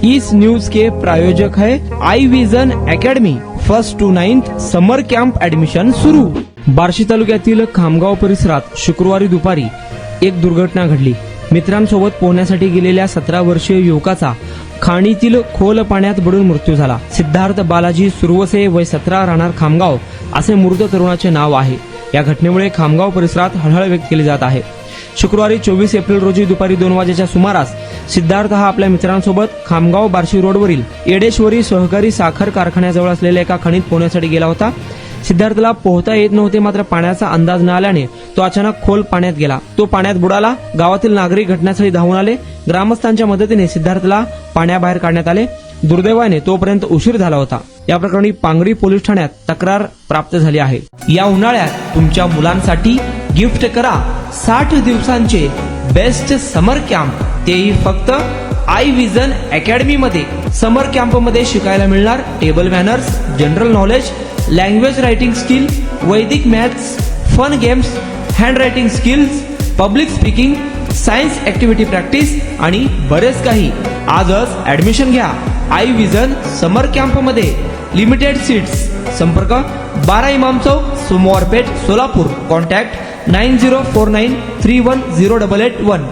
इस news के प्रायोजक है Aai vision academy. 1st to 9th summer camp admission सुरू। बार्शी तालुक्यातील खामगाव परिसरात शुक्रवारी दुपारी एक दुर्घटना घडली। मित्रांसोबत पोहण्यासाठी गेलेल्या 17 वर्षीय युवकाचा खाणीतील खोल पाण्यात बुडून मृत्यू झाला। सिद्धार्थ बालाजी सुरवसे वय 17 राहणार खामगाव असे मृत तरुणाचे नाव आहे। या घटनेमुळे खामगाव परिसरात हळहळ व्यक्त केली जात आहे। शुक्रवारी 24 एप्रिल रोजी दुपारी 2 वाजेच्या सुमारास सिद्धार्थ हा आपल्या मित्रांसोबत खामगाव बार्शी रोडवरील येडेश्वरी सहकारी साखर कारखान्याजवळ असलेल्या एका खणीत पोहण्यासाठी गेला होता। सिद्धार्थला पोहता येत नव्हते, मात्र पाण्याचा अंदाज न आल्याने तो अचानक खोल पाण्यात गेला। तो पाण्यात बुडाला। गावातील नागरिक घटनास्थळी धावून आले। ग्रामस्थांच्या मदतीने सिद्धार्थला पाण्याबाहेर काढण्यात आले। दुर्दैवाने तोपर्यंत उशीर झाला होता। या प्रकरणी पांगरी पोलीस ठाण्यात तक्रार प्राप्त झाली आहे। या उन्हाळ्यात तुमच्या मुलांसाठी गिफ्ट करा 60 दिवसांचे बेस्ट समर कॅम्प, तेही फक्त आई विजन अकॅडमी मध्ये। समर कॅम्प मध्ये शिकायला मिळणार table manners, general knowledge, language writing skill, Vedic maths, fun games, handwriting skills, public speaking, science activity practice आणि बरेच काही। आजच ऍडमिशन घ्या आई विजन समर कॅम्प मध्ये। Limited seats. संपर्क 12 इमाम चौक, सोमवारपेठ, सोलापूर। कॉन्टॅक्ट 9049310881।